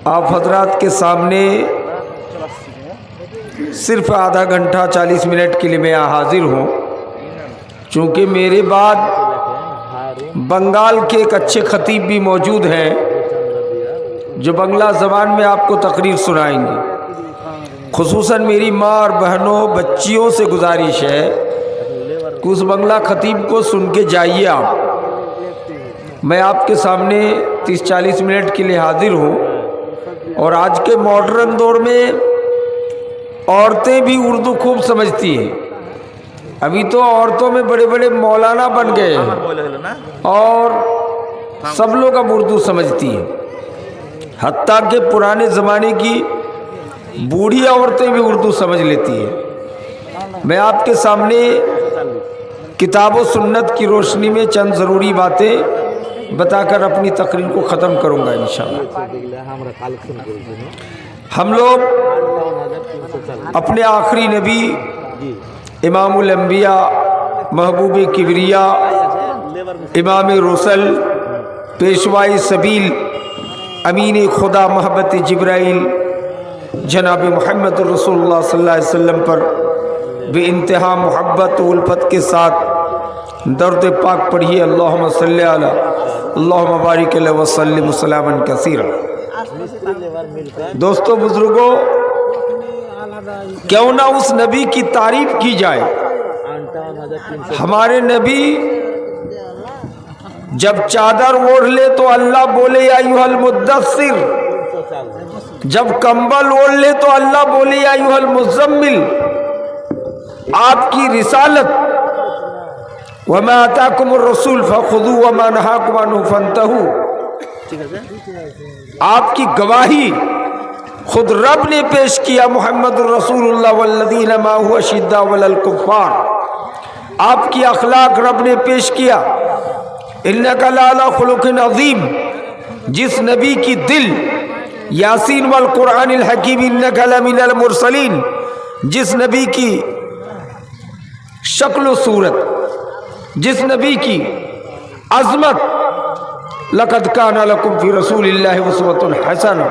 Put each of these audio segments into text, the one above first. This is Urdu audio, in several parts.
آپ حضرات کے سامنے صرف آدھا گھنٹہ 40 منٹ کے لیے میں حاضر ہوں، چونکہ میرے بعد بنگال کے ایک اچھے خطیب بھی موجود ہیں جو بنگلہ زبان میں آپ کو تقریر سنائیں گے۔ خصوصاً میری ماں اور بہنوں بچیوں سے گزارش ہے کہ اس بنگلہ خطیب کو سن کے جائیے آپ۔ میں آپ کے سامنے 30-40 منٹ کے لیے حاضر ہوں، اور آج کے ماڈرن دور میں عورتیں بھی اردو خوب سمجھتی ہیں۔ ابھی تو عورتوں میں بڑے بڑے مولانا بن گئے ہیں اور سب لوگ اب اردو سمجھتی ہیں، حتیٰ کہ پرانے زمانے کی بوڑھی عورتیں بھی اردو سمجھ لیتی ہیں۔ میں آپ کے سامنے کتاب و سنت کی روشنی میں چند ضروری باتیں بتا کر اپنی تقریر کو ختم کروں گا انشاءاللہ۔ ہم لوگ اپنے آخری نبی امام الانبیاء، محبوب کبریا، امام رسل، پیشوائی سبیل، امین خدا، محبت جبرائیل، جناب محمد رسول اللہ صلی اللہ علیہ وسلم پر بے انتہا محبت و الفت کے ساتھ درود پاک پڑھیے۔ اللہم صلی علی اللہم بارک علیہ وسلم سلاما کثیرا۔ دوستو بزرگوں، کیوں نہ اس نبی کی تعریف کی جائے۔ ہمارے نبی جب چادر اوڑھ لے تو اللہ بولے یا ایھا المدثر، جب کمبل اوڑھ لے تو اللہ بولے یا ایھا المزمل۔ آپ کی رسالت وما آتاکم الرسول فخذوہ وما نہاکم عنہ فانتہوا، آپ کی گواہی خود رب نے پیش کیا، محمد الرسول اللہ والذین معہ اشداء علی الکفار۔ آپ کی اخلاق رب نے پیش کیا، انک لعلی خلق عظیم۔ جس نبی کی دل یاسین والقرآن الحکیم انک لمن المرسلین، جس نبی کی شکل و صورت، جس نبی کی عظمت، لقد کان لکم فی رسول اللہ اسوۃ حسنہ،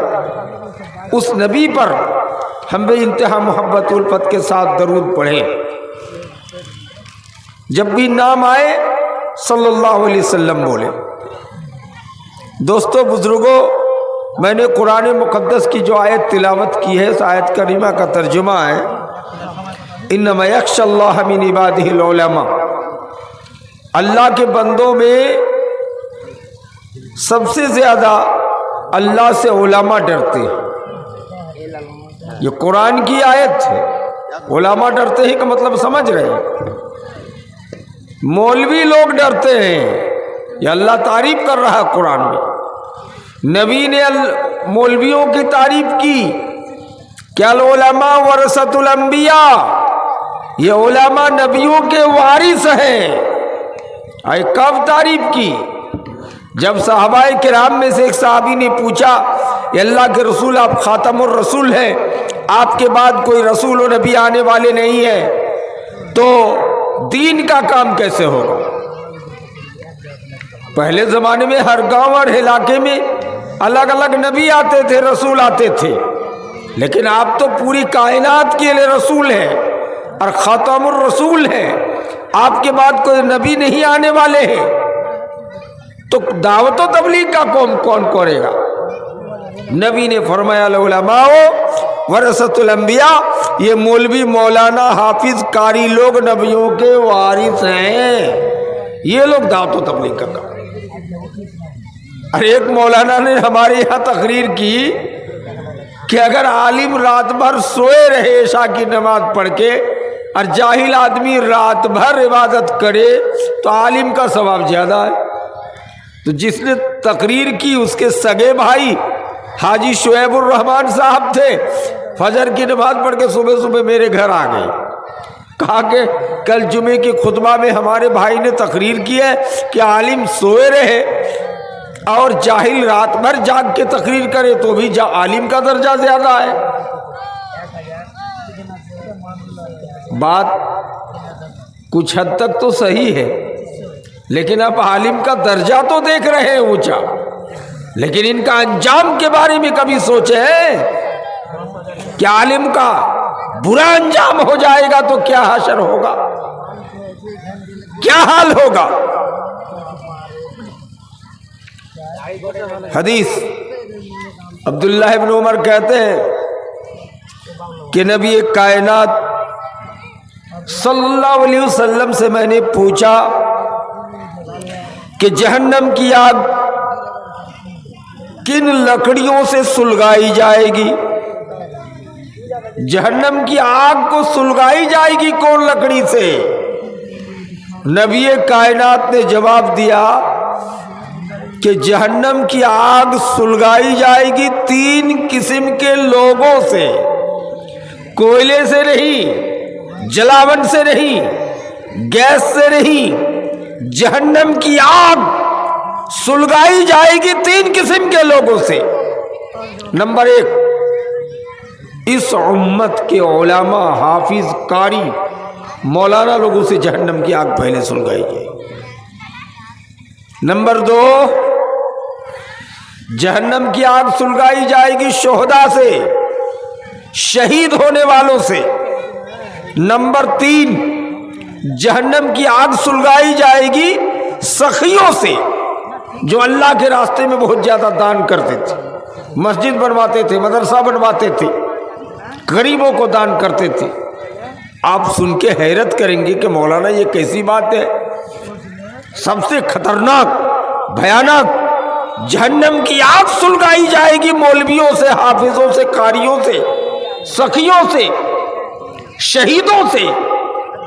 اس نبی پر ہم بے انتہا محبت و الفت کے ساتھ درود پڑھیں۔ جب بھی نام آئے صلی اللہ علیہ وسلم بولے۔ دوستو بزرگوں، میں نے قرآن مقدس کی جو آیت تلاوت کی ہے، اس آیت کریمہ کا ترجمہ ہے انما یخشی اللہ من عبادہ العلماء۔ اللہ کے بندوں میں سب سے زیادہ اللہ سے علماء ڈرتے ہیں۔ یہ قرآن کی آیت ہے، علماء ڈرتے ہیں کا مطلب سمجھ رہے ہیں؟ مولوی لوگ ڈرتے ہیں، یہ اللہ تعریف کر رہا ہے قرآن میں۔ نبی نے مولویوں کی تعریف کی کہ العلماء ورثۃ الانبیاء، یہ علماء نبیوں کے وارث ہیں۔ اے کب تعریف کی؟ جب صحابہ کرام میں سے ایک صحابی نے پوچھا کہ اللہ کے رسول آپ خاتم الرسول ہیں، آپ کے بعد کوئی رسول و نبی آنے والے نہیں ہیں، تو دین کا کام کیسے ہوگا؟ پہلے زمانے میں ہر گاؤں اور علاقے میں الگ الگ نبی آتے تھے، رسول آتے تھے، لیکن آپ تو پوری کائنات کے لیے رسول ہیں اور خاتم الرسول ہیں، آپ کے بعد کوئی نبی نہیں آنے والے ہیں، تو دعوت و تبلیغ کا کون کرے گا؟ نبی نے فرمایا العلماء ورثۃ الانبیاء، یہ مولوی مولانا حافظ قاری لوگ نبیوں کے وارث ہیں، یہ لوگ دعوت و تبلیغ کا کام۔ اور ایک مولانا نے ہمارے یہاں تقریر کی کہ اگر عالم رات بھر سوئے رہے عشاء کی نماز پڑھ کے اور جاہل آدمی رات بھر عبادت کرے تو عالم کا ثواب زیادہ ہے۔ تو جس نے تقریر کی اس کے سگے بھائی حاجی شعیب الرحمان صاحب تھے، فجر کی نماز پڑھ کے صبح صبح میرے گھر آ گئے، کہا کہ کل جمعے کی خطبہ میں ہمارے بھائی نے تقریر کی ہے کہ عالم سوئے رہے اور جاہل رات بھر جاگ کے تقریر کرے تو بھی عالم کا درجہ زیادہ ہے۔ بات کچھ حد تک تو صحیح ہے، لیکن اب عالم کا درجہ تو دیکھ رہے ہیں اونچا۔ لیکن ان کا انجام کے بارے میں کبھی سوچے ہیں کہ عالم کا برا انجام ہو جائے گا تو کیا حشر ہوگا، کیا حال ہوگا؟ حدیث عبداللہ ابن عمر کہتے ہیں کہ نبی کائنات صلی اللہ علیہ وسلم سے میں نے پوچھا کہ جہنم کی آگ کن لکڑیوں سے سلگائی جائے گی؟ جہنم کی آگ کو سلگائی جائے گی کون لکڑی سے؟ نبی کائنات نے جواب دیا کہ جہنم کی آگ سلگائی جائے گی 3 قسم کے لوگوں سے، کوئلے سے نہیں، جلاون سے نہیں، گیس سے نہیں، جہنم کی آگ سلگائی جائے گی 3 قسم کے لوگوں سے۔ نمبر 1، اس امت کے علماء، حافظ، قاری، مولانا لوگوں سے جہنم کی آگ پہلے سلگائی جائے گی۔ نمبر 2، جہنم کی آگ سلگائی جائے گی شہداء سے، شہید ہونے والوں سے۔ نمبر 3، جہنم کی آگ سلگائی جائے گی سخیوں سے، جو اللہ کے راستے میں بہت زیادہ دان کرتے تھے، مسجد بنواتے تھے، مدرسہ بنواتے تھے، غریبوں کو دان کرتے تھے۔ آپ سن کے حیرت کریں گے کہ مولانا یہ کیسی بات ہے؟ سب سے خطرناک، بھیانک، جہنم کی آگ سلگائی جائے گی مولویوں سے، حافظوں سے، قاریوں سے، سخیوں سے، شہیدوں سے۔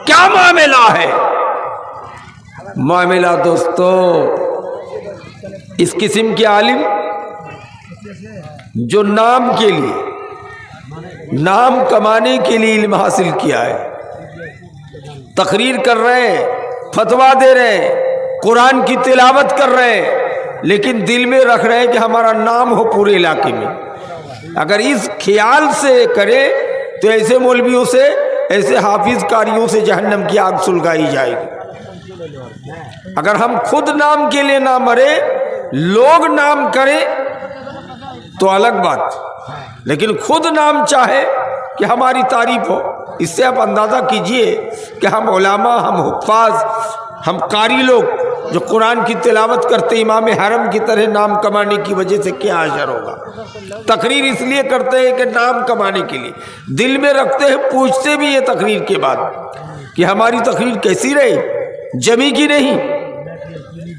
کیا معاملہ ہے؟ معاملہ دوستو، اس قسم کے عالم جو نام کے لیے، نام کمانے کے لیے علم حاصل کیا ہے، تقریر کر رہے ہیں، فتویٰ دے رہے ہیں، قرآن کی تلاوت کر رہے ہیں، لیکن دل میں رکھ رہے ہیں کہ ہمارا نام ہو پورے علاقے میں۔ اگر اس خیال سے کرے تو ایسے مولویوں سے، ایسے حافظ قاریوں سے جہنم کی آگ سلگائی جائے گی۔ اگر ہم خود نام کے لیے نہ مرے، لوگ نام کریں تو الگ بات، لیکن خود نام چاہے کہ ہماری تعریف ہو، اس سے آپ اندازہ کیجئے کہ ہم علماء، ہم حفاظ، ہم قاری لوگ جو قرآن کی تلاوت کرتے امام حرم کی طرح نام کمانے کی وجہ سے کیا حشر ہوگا۔ تقریر اس لیے کرتے ہیں کہ نام کمانے کے لیے، دل میں رکھتے ہیں، پوچھتے بھی یہ تقریر کے بعد کہ ہماری تقریر کیسی رہے، جمی کی نہیں،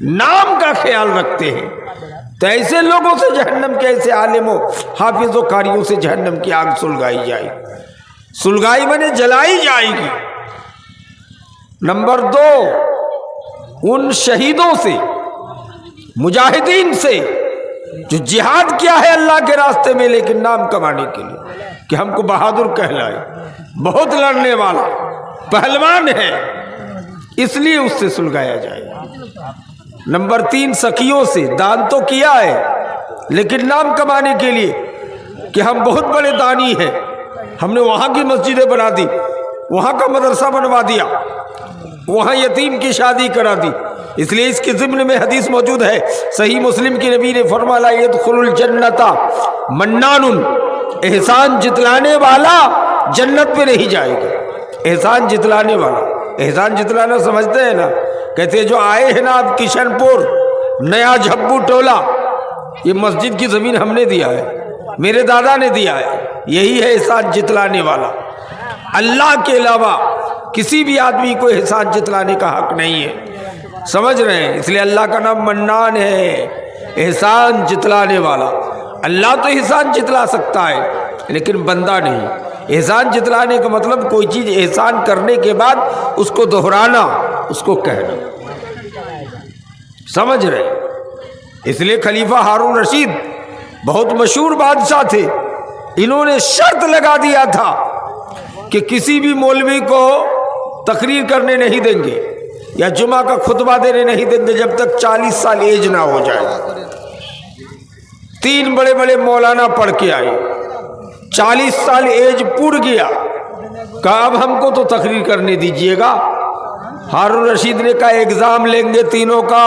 نام کا خیال رکھتے ہیں۔ تو ایسے لوگوں سے جہنم کے، ایسے عالموں، حافظوں، قاریوں سے جہنم کی آگ سلگائی جائے گی۔ سلگائی بنے جلائی جائے گی۔ نمبر 2، ان شہیدوں سے، مجاہدین سے جو جہاد کیا ہے اللہ کے راستے میں لیکن نام کمانے کے لیے، کہ ہم کو بہادر کہلائے، بہت لڑنے والا، پہلوان ہے، اس لیے اس سے سلگایا جائے گا۔ نمبر 3، سخیوں سے، دان تو کیا ہے لیکن نام کمانے کے لیے کہ ہم بہت بڑے دانی ہیں، ہم نے وہاں کی مسجدیں بنا دی، وہاں کا مدرسہ بنوا دیا، وہاں یتیم کی شادی کرا دی۔ اس لیے اس کے ضمن میں حدیث موجود ہے، صحیح مسلم کی نبی نے فرمایا يدخل الجنت منان، احسان جتلانے والا جنت میں نہیں جائے گا۔ احسان جتلانے والا، احسان جتلانا سمجھتے ہیں نا؟ کہتے ہیں جو آئے ہیں نا آپ کشن پور، نیا جھبو ٹولہ، یہ مسجد کی زمین ہم نے دیا ہے، میرے دادا نے دیا ہے، یہی ہے احسان جتلانے والا۔ اللہ کے علاوہ کسی بھی آدمی کو احسان جتلانے کا حق نہیں ہے، سمجھ رہے ہیں؟ اس لیے اللہ کا نام منان ہے، احسان جتلانے والا۔ اللہ تو احسان جتلا سکتا ہے لیکن بندہ نہیں۔ احسان جتلانے کا مطلب کوئی چیز احسان کرنے کے بعد اس کو دہرانا، اس کو کہنا، سمجھ رہے ہیں؟ اس لیے خلیفہ ہارون رشید بہت مشہور بادشاہ تھے، انہوں نے شرط لگا دیا تھا کہ کسی بھی مولوی کو تقریر کرنے نہیں دیں گے یا جمعہ کا خطبہ دینے نہیں دیں گے جب تک 40 سال ایج نہ ہو جائے۔ 3 بڑے بڑے مولانا پڑھ کے آئے، 40 سال ایج پور گیا، کہا اب ہم کو تو تقریر کرنے دیجئے گا۔ ہارون رشید نے کہا ایگزام لیں گے تینوں کا،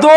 2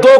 2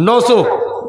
900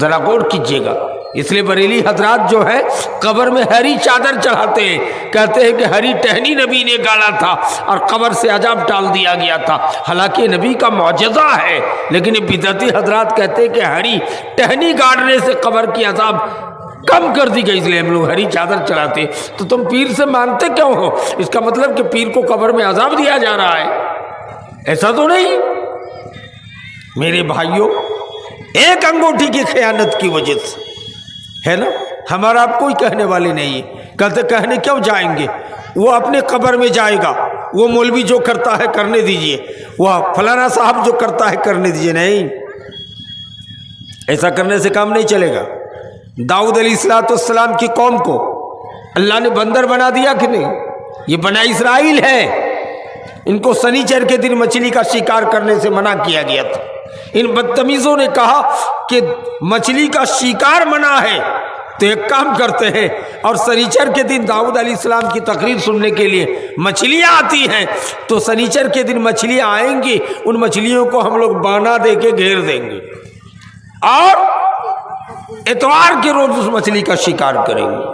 ذرا غور کیجیے گا. اس لیے بریلی حضرات جو ہے قبر میں ہری چادر چڑھاتے ہیں, کہتے ہیں کہ ہری ٹہنی نبی نے گاڑا تھا اور قبر سے عذاب ٹال دیا گیا تھا. حالانکہ نبی کا معجزہ ہے, لیکن یہ بدعتی حضرات کہتے ہیں کہ ہری ٹہنی گاڑنے سے قبر کی عذاب کم کر دی گئی, اس لیے ہم لوگ ہری چادر چڑھاتے. تو تم پیر سے مانتے کیوں ہو؟ اس کا مطلب کہ پیر کو قبر میں عذاب دیا جا رہا ہے, ایسا تو نہیں. میرے بھائیوں, ایک انگوٹھی کی خیانت کی وجہ سے ہے نا, ہمارا آپ کوئی کہنے والے نہیں ہے. کہتے کہنے کیوں جائیں گے, وہ اپنے قبر میں جائے گا, وہ مولوی جو کرتا ہے کرنے دیجئے, وہ فلانا صاحب جو کرتا ہے کرنے دیجئے. نہیں, ایسا کرنے سے کام نہیں چلے گا. داؤد علیہ السلام کی قوم کو اللہ نے بندر بنا دیا کہ نہیں؟ یہ بنی اسرائیل ہے, ان کو سنیچر کے دن مچھلی کا شکار کرنے سے منع کیا گیا تھا. ان بدتمیزوں نے کہا کہ مچھلی کا شکار منع ہے, تو ایک کام کرتے ہیں, اور سنیچر کے دن داؤد علیہ السلام کی تقریر سننے کے لیے مچھلیاں آتی ہیں, تو سنیچر کے دن مچھلیاں آئیں گی, ان مچھلیوں کو ہم لوگ بانا دے کے گھیر دیں گے, اور اتوار کے روز اس مچھلی کا شکار کریں گے.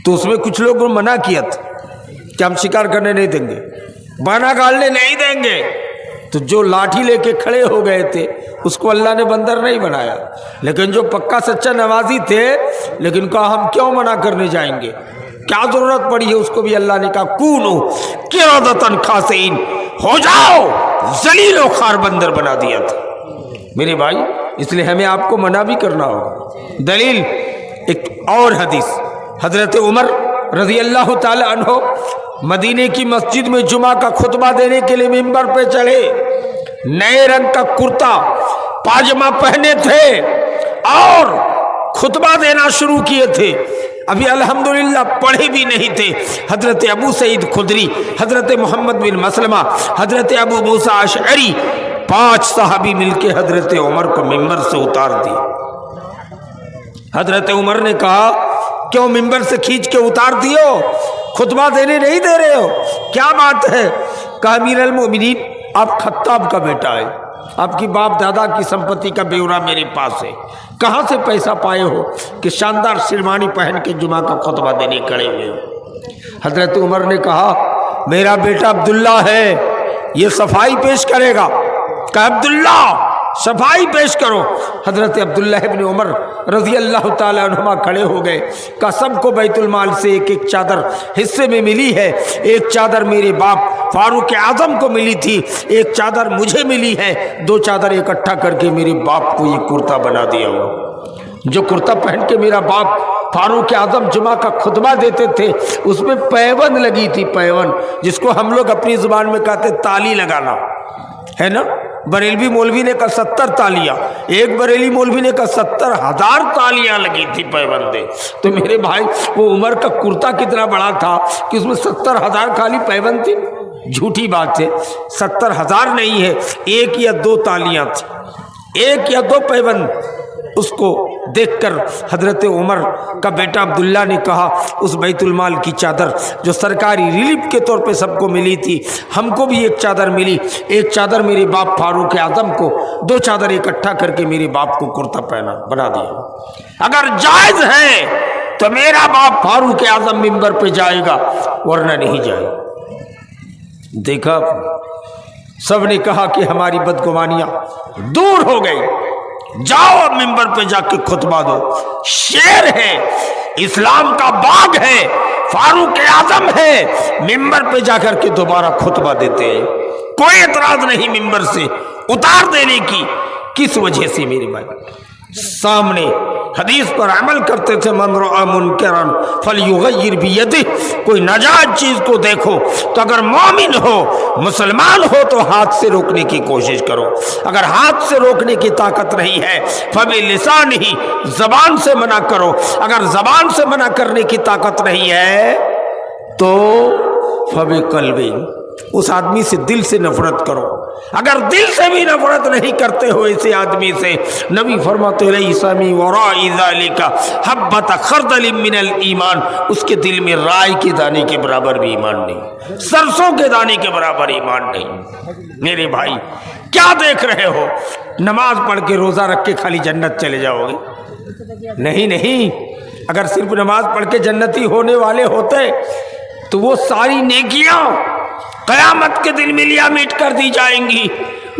تو اس میں کچھ لوگوں نے منع کیا تھا کہ ہم شکار کرنے نہیں دیں گے, بانا گالنے نہیں دیں گے. تو جو لاٹھی لے کے کھڑے ہو گئے تھے اس کو اللہ نے بندر نہیں بنایا, لیکن جو پکا سچا نمازی تھے, لیکن کہا ہم کیوں منع کرنے جائیں گے, کیا ضرورت پڑی ہے, اس کو بھی اللہ نے کہا کونو قردۃ خاسئین, ہو جاؤ ذلیل و خوار بندر بنا دیا تھا. میرے بھائی, اس لیے ہمیں آپ کو منع بھی کرنا ہوگا. دلیل ایک اور حدیث, حضرت عمر رضی اللہ تعالی عنہ مدینے کی مسجد میں جمعہ کا خطبہ دینے کے لیے ممبر پہ چڑھے, نئے رنگ کا کرتا پاجامہ پہنے تھے اور خطبہ دینا شروع کیے تھے. ابھی الحمدللہ پڑھے بھی نہیں تھے. حضرت ابو سعید خدری, حضرت محمد بن مسلمہ, حضرت ابو موسیٰ اشعری, 5 صحابی مل کے حضرت عمر کو ممبر سے اتار دی. حضرت عمر نے کہا کیوں ممبر سے کھینچ کے اتار دیو, خطبہ دینے نہیں دے رہے ہو, کیا بات ہے؟ کہا امیر المومنین آپ خطاب کا بیٹا ہے, آپ کی باپ دادا کی سمپتی کا بیورا میرے پاس ہے, کہاں سے پیسہ پائے ہو کہ شاندار شیروانی پہن کے جمعہ کا خطبہ دینے کھڑے ہوئے ہو؟ حضرت عمر نے کہا میرا بیٹا عبداللہ ہے, یہ صفائی پیش کرے گا. کہا عبداللہ صفائی پیش کرو. حضرت عبداللہ ابن عمر رضی اللہ تعالی عنہما کھڑے ہو گئے. کہا سب کو بیت المال سے ایک ایک چادر حصے میں ملی ہے, ایک چادر میرے باپ فاروق اعظم کو ملی تھی, ایک چادر مجھے ملی ہے, 2 چادر اکٹھا کر کے میرے باپ کو یہ کرتا بنا دیا ہوا. جو کرتا پہن کے میرا باپ فاروق اعظم جمعہ کا خطبہ دیتے تھے اس میں پیون لگی تھی, پیون جس کو ہم لوگ اپنی زبان میں کہتے تالی لگانا ہے نا. بریلوی مولوی نے کہا 70 تالیاں, ایک بریلی مولوی نے کہا 70,000 تالیاں لگی تھی پیوندے. تو میرے بھائی وہ عمر کا کرتا کتنا بڑا تھا کہ اس میں 70,000 خالی پیوند تھی. جھوٹی بات ہے, 70,000 نہیں ہے, 1 یا 2 تالیاں تھی, 1 یا 2 پیوند. اس کو دیکھ کر حضرت عمر کا بیٹا عبداللہ نے کہا اس بیت المال کی چادر جو سرکاری ریلیف کے طور پہ سب کو ملی تھی, ہم کو بھی ایک چادر ملی, ایک چادر میرے باپ فاروق اعظم کو, 2 چادر اکٹھا کر کے میرے باپ کو کرتا پہنا بنا دیا. اگر جائز ہے تو میرا باپ فاروق اعظم ممبر پہ جائے گا, ورنہ نہیں جائے. دیکھا سب نے کہا کہ ہماری بدگمانیاں دور ہو گئی, جاؤ ممبر پہ جا کے خطبہ دو. شیر ہے, اسلام کا باغ ہے, فاروق اعظم ہے, ممبر پہ جا کر کے دوبارہ خطبہ دیتے ہیں. کوئی اعتراض نہیں ممبر سے اتار دینے کی. کس وجہ سے میرے بھائی؟ سامنے حدیث پر عمل کرتے تھے, من رأى منکرا فلیغیر بیدہ. کوئی ناجائز چیز کو دیکھو تو اگر مومن ہو, مسلمان ہو تو ہاتھ سے روکنے کی کوشش کرو. اگر ہاتھ سے روکنے کی طاقت نہیں ہے فبلسانہ, زبان سے منع کرو. اگر زبان سے منع کرنے کی طاقت نہیں ہے تو فبقلب, اس آدمی سے دل سے نفرت کرو. اگر دل سے بھی نفرت نہیں کرتے ہو ایسے آدمی سے, نبی فرماتے لیس من وراء ذلک حبۃ خردل من الایمان, اس کے دل میں رائی کے دانے کے برابر بھی ایمان نہیں, سرسوں کے دانے کے برابر ایمان نہیں. میرے بھائی کیا دیکھ رہے ہو؟ نماز پڑھ کے روزہ رکھ کے خالی جنت چلے جاؤ گے؟ نہیں نہیں، اگر صرف نماز پڑھ کے جنتی ہونے والے ہوتے تو وہ ساری نیکیاں قیامت کے دن ملیا میٹ کر دی جائیں گی۔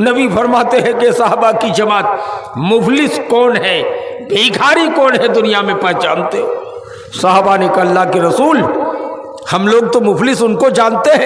نبی فرماتے ہیں کہ صحابہ کی جماعت مفلس کون ہے، بھیکھاری کون ہے دنیا میں پہچانتے ہو؟ صحابہ نے کہا اللہ کے رسول، ہم لوگ تو مفلس ان کو جانتے ہیں